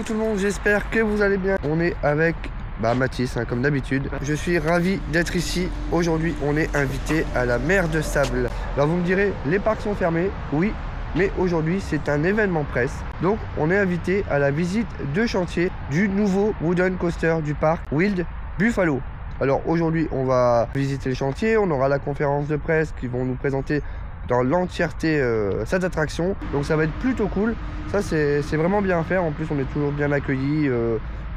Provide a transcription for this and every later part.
tout le monde, j'espère que vous allez bien. On est avec Mathis, hein, comme d'habitude. Je suis ravi d'être ici. Aujourd'hui, on est invité à la mer de Sable. Alors vous me direz, les parcs sont fermés, oui, mais aujourd'hui c'est un événement presse. Donc on est invité à la visite de chantier du nouveau wooden coaster du parc Wild Buffalo. Alors aujourd'hui on va visiter le chantier, on aura la conférence de presse qui vont nous présenter dans l'entièreté cette attraction. Donc ça va être plutôt cool. Ça c'est vraiment bien à faire. En plus on est toujours bien accueillis.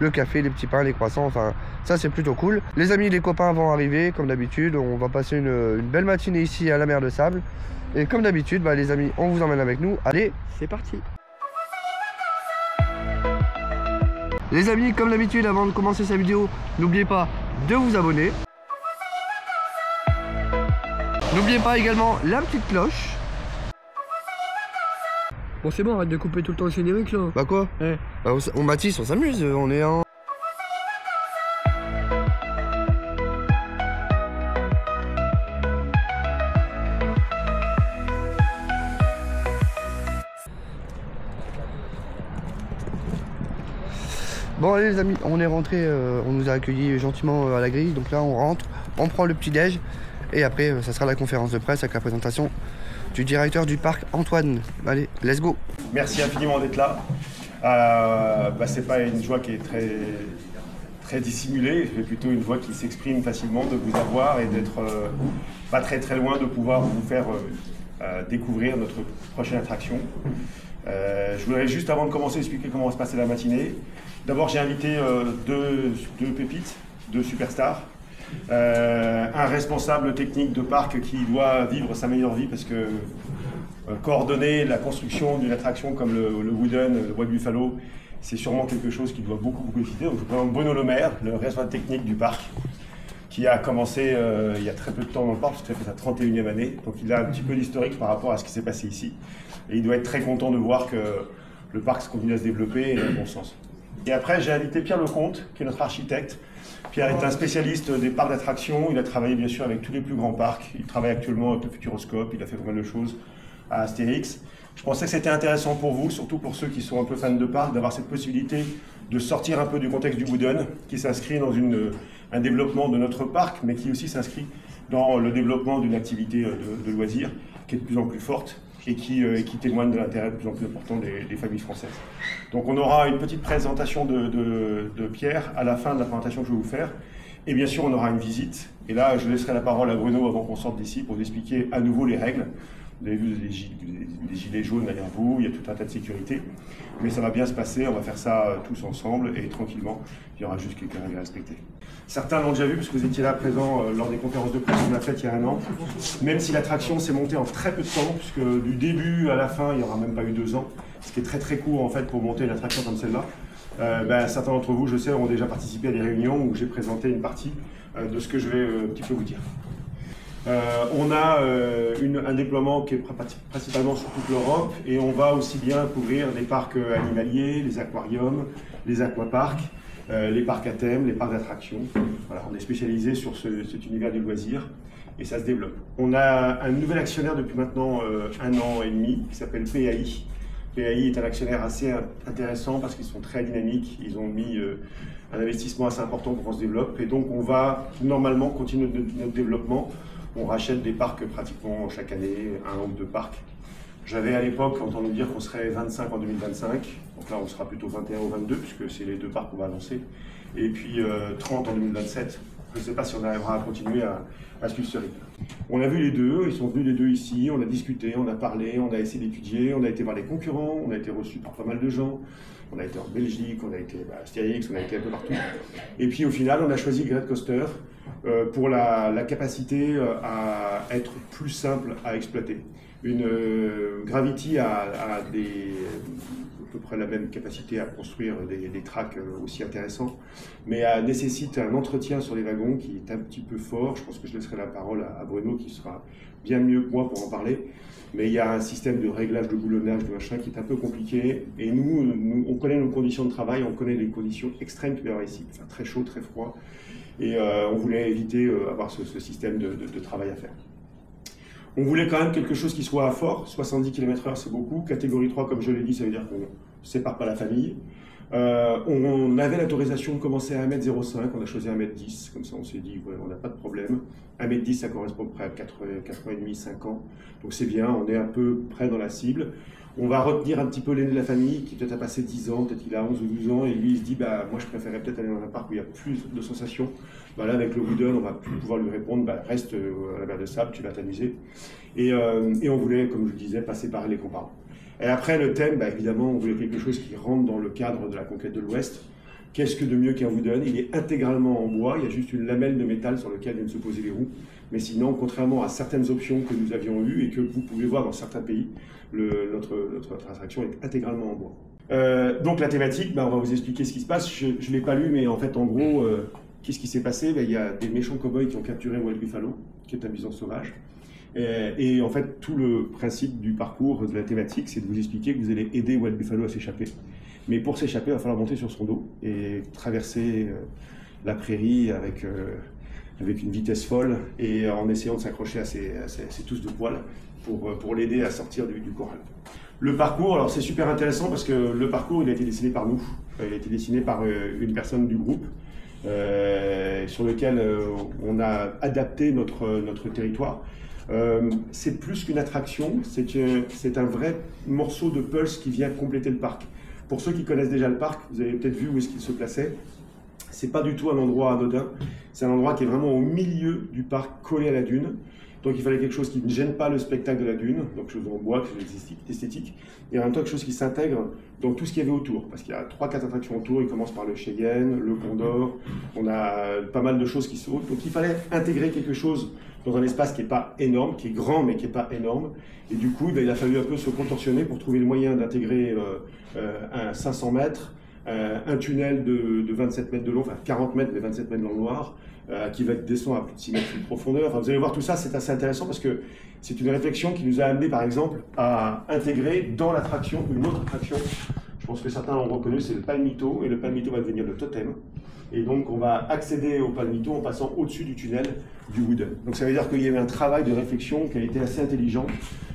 Le café, les petits pains, les croissants, enfin ça c'est plutôt cool. Les amis, les copains vont arriver comme d'habitude. On va passer une belle matinée ici à la mer de Sable. Et comme d'habitude, les amis, on vous emmène avec nous. Allez, c'est parti. Les amis, comme d'habitude, avant de commencer cette vidéo, n'oubliez pas de vous abonner. N'oubliez pas également la petite cloche. Bon c'est bon, arrête de couper tout le temps le générique là. Bah quoi? On Mathis, on s'amuse, on est en... Bon allez les amis, on est rentré, on nous a accueillis gentiment à la grille. Donc là on rentre, on prend le petit déj. Et après ça sera la conférence de presse avec la présentation du directeur du parc, Antoine. Allez, let's go. Merci infiniment d'être là. C'est pas une joie qui est très dissimulée, c'est plutôt une voix qui s'exprime facilement de vous avoir et d'être pas très loin de pouvoir vous faire découvrir notre prochaine attraction. Je voudrais juste avant de commencer expliquer comment va se passer la matinée. D'abord j'ai invité deux pépites, deux superstars. Un responsable technique de parc qui doit vivre sa meilleure vie parce que coordonner la construction d'une attraction comme le Wooden, le Wild Buffalo, c'est sûrement quelque chose qui doit beaucoup exciter. Donc je présente Bruno Lemaire, le responsable technique du parc, qui a commencé il y a très peu de temps dans le parc, parce que ça fait sa 31e année. Donc il a un petit peu d'historique par rapport à ce qui s'est passé ici. Et il doit être très content de voir que le parc continue à se développer et dans le bon sens. Et après j'ai invité Pierre Lecomte, qui est notre architecte. Pierre est un spécialiste des parcs d'attractions, il a travaillé bien sûr avec tous les plus grands parcs, il travaille actuellement avec le Futuroscope, il a fait pas mal de choses à Astérix. Je pensais que c'était intéressant pour vous, surtout pour ceux qui sont un peu fans de parcs, d'avoir cette possibilité de sortir un peu du contexte du Wooden, qui s'inscrit dans un développement de notre parc, mais qui aussi s'inscrit dans le développement d'une activité de loisirs qui est de plus en plus forte et qui témoigne de l'intérêt de plus en plus important des familles françaises. Donc on aura une petite présentation de Pierre à la fin de la présentation que je vais vous faire. Et bien sûr, on aura une visite. Et là, je laisserai la parole à Bruno avant qu'on sorte d'ici pour vous expliquer à nouveau les règles. Vous avez vu les gilets jaunes derrière vous, il y a tout un tas de sécurité. Mais ça va bien se passer, on va faire ça tous ensemble et tranquillement. Il y aura juste quelques règles à respecter. Certains l'ont déjà vu parce que vous étiez là présent lors des conférences de presse qu'on a faites il y a un an. Même si l'attraction s'est montée en très peu de temps, puisque du début à la fin, il n'y aura même pas eu 2 ans. Ce qui est très court en fait pour monter une attraction comme celle-là. Certains d'entre vous, je sais, ont déjà participé à des réunions où j'ai présenté une partie de ce que je vais un petit peu vous dire. On a un déploiement qui est principalement sur toute l'Europe et on va aussi bien couvrir les parcs animaliers, les aquariums, les aquaparks, les parcs à thème, les parcs d'attractions. Voilà, on est spécialisé sur cet univers du loisir et ça se développe. On a un nouvel actionnaire depuis maintenant 1 an et demi qui s'appelle PAI. PAI est un actionnaire assez intéressant parce qu'ils sont très dynamiques, ils ont mis un investissement assez important pour qu'on se développe et donc on va normalement continuer notre développement. On rachète des parcs pratiquement chaque année, 1 ou 2 parcs. J'avais à l'époque entendu dire qu'on serait 25 en 2025, donc là on sera plutôt 21 ou 22 puisque c'est les 2 parcs qu'on va lancer. Et puis 30 en 2027, je ne sais pas si on arrivera à continuer à suivre ce rythme. On a vu les deux, ils sont venus les deux ici, on a discuté, on a parlé, on a essayé d'étudier, on a été voir les concurrents, on a été reçus par pas mal de gens, on a été en Belgique, on a été à Astérix, on a été un peu partout. Et puis au final, on a choisi Great Coaster pour la capacité à être plus simple à exploiter. Gravity a à peu près la même capacité à construire des tracks aussi intéressants, mais nécessite un entretien sur les wagons qui est un petit peu fort. Je pense que je laisserai la parole à Bruno qui sera bien mieux que moi pour en parler. Mais il y a un système de réglage, de boulonnage, de machin qui est un peu compliqué. Et nous, on connaît nos conditions de travail, on connaît les conditions extrêmes qu'il y aura ici, enfin, très chaud, très froid. Et on voulait éviter avoir ce système de travail à faire. On voulait quand même quelque chose qui soit fort, 70 km/h c'est beaucoup, catégorie 3 comme je l'ai dit, ça veut dire qu'on ne sépare pas la famille. On avait l'autorisation de commencer à 1m05, on a choisi 1m10, comme ça on s'est dit, ouais, on n'a pas de problème. 1m10, ça correspond à peu près à 4 ans et demi, 5 ans, donc c'est bien, on est un peu près dans la cible. On va retenir un petit peu l'aîné de la famille, qui peut-être a passé 10 ans, peut-être qu'il a 11 ou 12 ans, et lui il se dit, bah, moi je préférais peut-être aller dans un parc où il y a plus de sensations. Bah, là avec le Wooden, on va pouvoir lui répondre, bah, reste à la mer de sable, tu vas t'amuser. Et on voulait, comme je le disais, passer par les comparants. Et après, le thème, bah, évidemment, on voulait quelque chose qui rentre dans le cadre de la conquête de l'Ouest. Qu'est-ce que de mieux qu'un Wooden? Il est intégralement en bois, il y a juste une lamelle de métal sur laquelle viennent se poser les roues. Mais sinon, contrairement à certaines options que nous avions eues et que vous pouvez voir dans certains pays, notre attraction est intégralement en bois. Donc la thématique, bah, on va vous expliquer ce qui se passe. Je ne l'ai pas lu, mais en fait, en gros, qu'est-ce qui s'est passé? Bah, il y a des méchants cow-boys qui ont capturé Wild Buffalo, qui est un bison sauvage. Et en fait, tout le principe du parcours, de la thématique, c'est de vous expliquer que vous allez aider Wild Buffalo à s'échapper. Mais pour s'échapper, il va falloir monter sur son dos et traverser la prairie avec une vitesse folle et en essayant de s'accrocher à ses tousses de poils pour l'aider à sortir du corral. Le parcours, alors c'est super intéressant parce que le parcours, il a été dessiné par nous. Il a été dessiné par une personne du groupe sur lequel on a adapté notre territoire. C'est plus qu'une attraction, c'est un vrai morceau de pulse qui vient compléter le parc. Pour ceux qui connaissent déjà le parc, vous avez peut-être vu où est-ce qu'il se plaçait. C'est pas du tout un endroit anodin, c'est un endroit qui est vraiment au milieu du parc, collé à la dune. Donc il fallait quelque chose qui ne gêne pas le spectacle de la dune, donc quelque chose en bois, quelque chose esthétique, et en même temps quelque chose qui s'intègre dans tout ce qu'il y avait autour. Parce qu'il y a 3-4 attractions autour, il commence par le Cheyenne, le Condor, on a pas mal de choses qui sautent. Donc il fallait intégrer quelque chose dans un espace qui n'est pas énorme, qui est grand mais qui n'est pas énorme. Et du coup, il a fallu un peu se contorsionner pour trouver le moyen d'intégrer un 500 mètres, un tunnel de 27 mètres de long, enfin 40 mètres mais 27 mètres dans le noir, qui va descendre à plus de 6 mètres de profondeur. Enfin, vous allez voir tout ça, c'est assez intéressant parce que c'est une réflexion qui nous a amené par exemple à intégrer dans l'attraction une autre attraction. Je pense que certains l'ont reconnu, c'est le palmito, et le palmito va devenir le totem. Et donc on va accéder au palmito en passant au-dessus du tunnel du Wooden. Donc ça veut dire qu'il y avait un travail de réflexion qui a été assez intelligent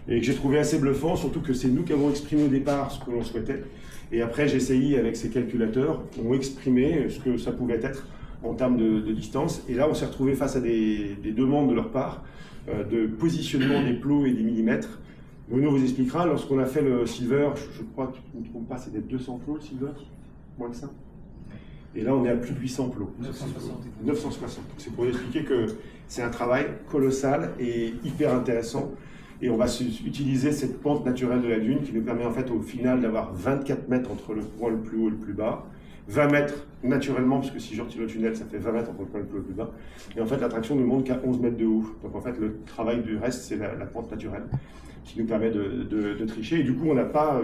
et que j'ai trouvé assez bluffant, surtout que c'est nous qui avons exprimé au départ ce que l'on souhaitait. Et après GCI avec ses calculateurs ont exprimé ce que ça pouvait être en termes de distance. Et là on s'est retrouvé face à des demandes de leur part de positionnement des plots et des millimètres. Bruno vous expliquera, lorsqu'on a fait le Silver, je crois que je ne me trompe pas, c'était 200 plots le Silver, moins que ça. Et là, on est à plus de 800 plots. 960. C'est pour expliquer que c'est un travail colossal et hyper intéressant. Et on va utiliser cette pente naturelle de la dune qui nous permet en fait au final d'avoir 24 mètres entre le point le plus haut et le plus bas. 20 mètres naturellement, parce que si je retire le tunnel, ça fait 20 mètres entre le point le plus haut et le plus bas. Et en fait, l'attraction ne monte qu'à 11 mètres de haut. Donc en fait, le travail du reste, c'est la pente naturelle qui nous permet de tricher. Et du coup, on n'a pas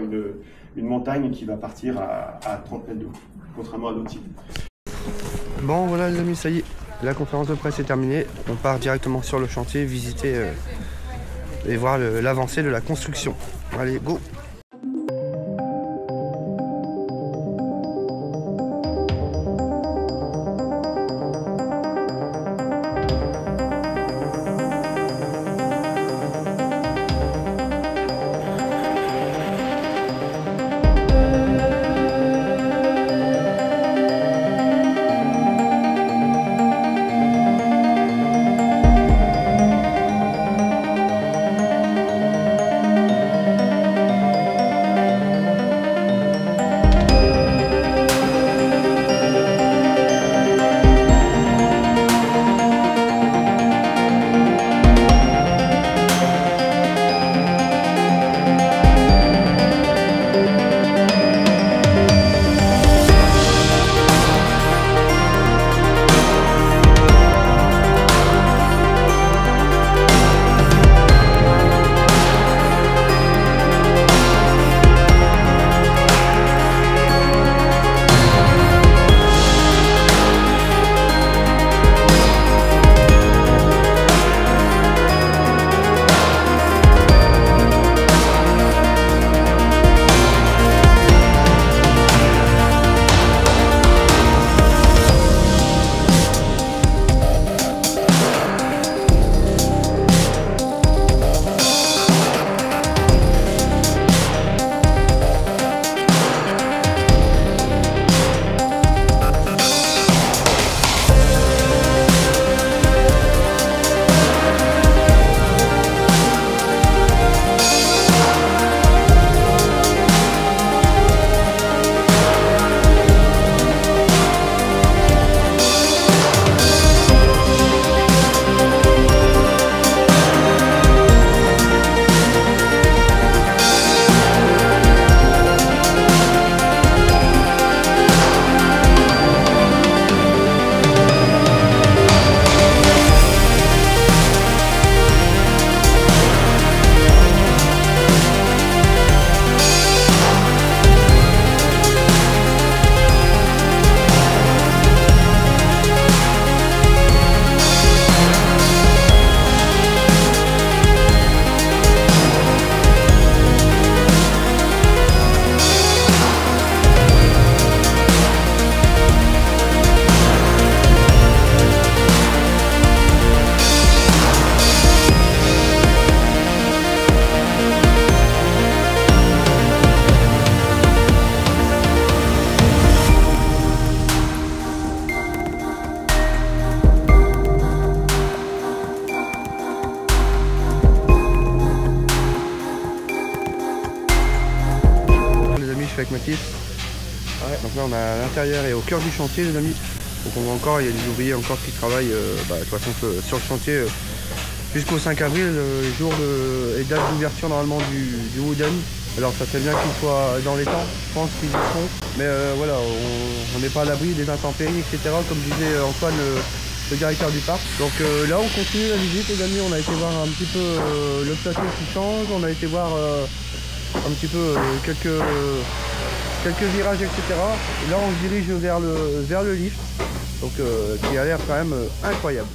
une montagne qui va partir à 30 mètres de haut, contrairement à d'autres types. Bon, voilà les amis, ça y est, la conférence de presse est terminée. On part directement sur le chantier, visiter et voir l'avancée de la construction. Allez, go! avec Mathis. Ouais, donc là on est à l'intérieur et au cœur du chantier les amis. Donc on voit encore, il y a des ouvriers encore qui travaillent de toute façon sur le chantier jusqu'au 5 avril, jour et date d'ouverture normalement du Wooden. Alors ça serait bien qu'ils soient dans les temps, je pense qu'ils y seront. Mais voilà, on n'est pas à l'abri des intempéries, etc. Comme disait Antoine, le directeur du parc. Donc là on continue la visite les amis, on a été voir un petit peu le plateau qui change, on a été voir un petit peu quelques virages, etc. Et là on se dirige vers le lift, donc qui a l'air quand même incroyable.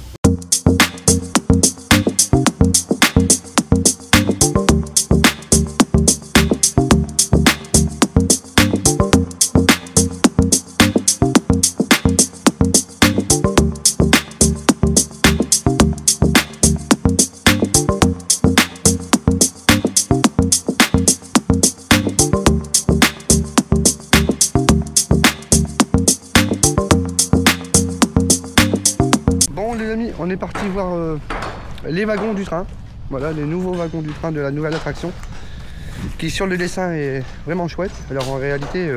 On est parti voir les wagons du train, voilà les nouveaux wagons du train de la nouvelle attraction qui sur le dessin est vraiment chouette. Alors en réalité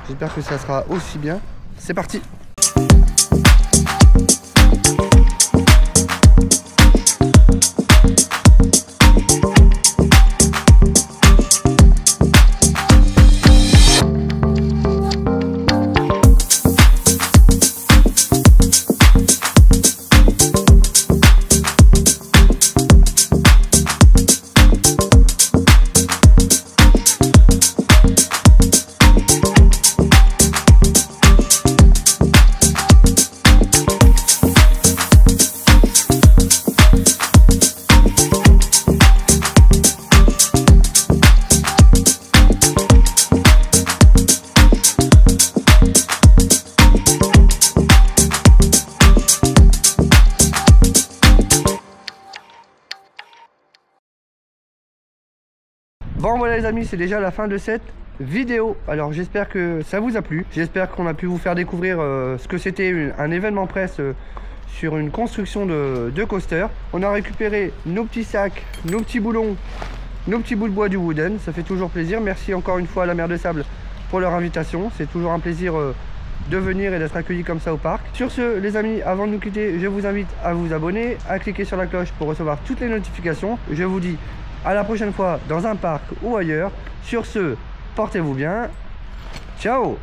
j'espère que ça sera aussi bien. C'est parti. Bon voilà les amis, c'est déjà la fin de cette vidéo. Alors j'espère que ça vous a plu. J'espère qu'on a pu vous faire découvrir ce que c'était un événement presse sur une construction de coaster. On a récupéré nos petits sacs, nos petits boulons, nos petits bouts de bois du Wooden. Ça fait toujours plaisir. Merci encore une fois à la Mer de Sable pour leur invitation. C'est toujours un plaisir de venir et d'être accueilli comme ça au parc. Sur ce les amis, avant de nous quitter, je vous invite à vous abonner, à cliquer sur la cloche pour recevoir toutes les notifications. Je vous dis à la prochaine fois dans un parc ou ailleurs. Sur ce, portez-vous bien. Ciao!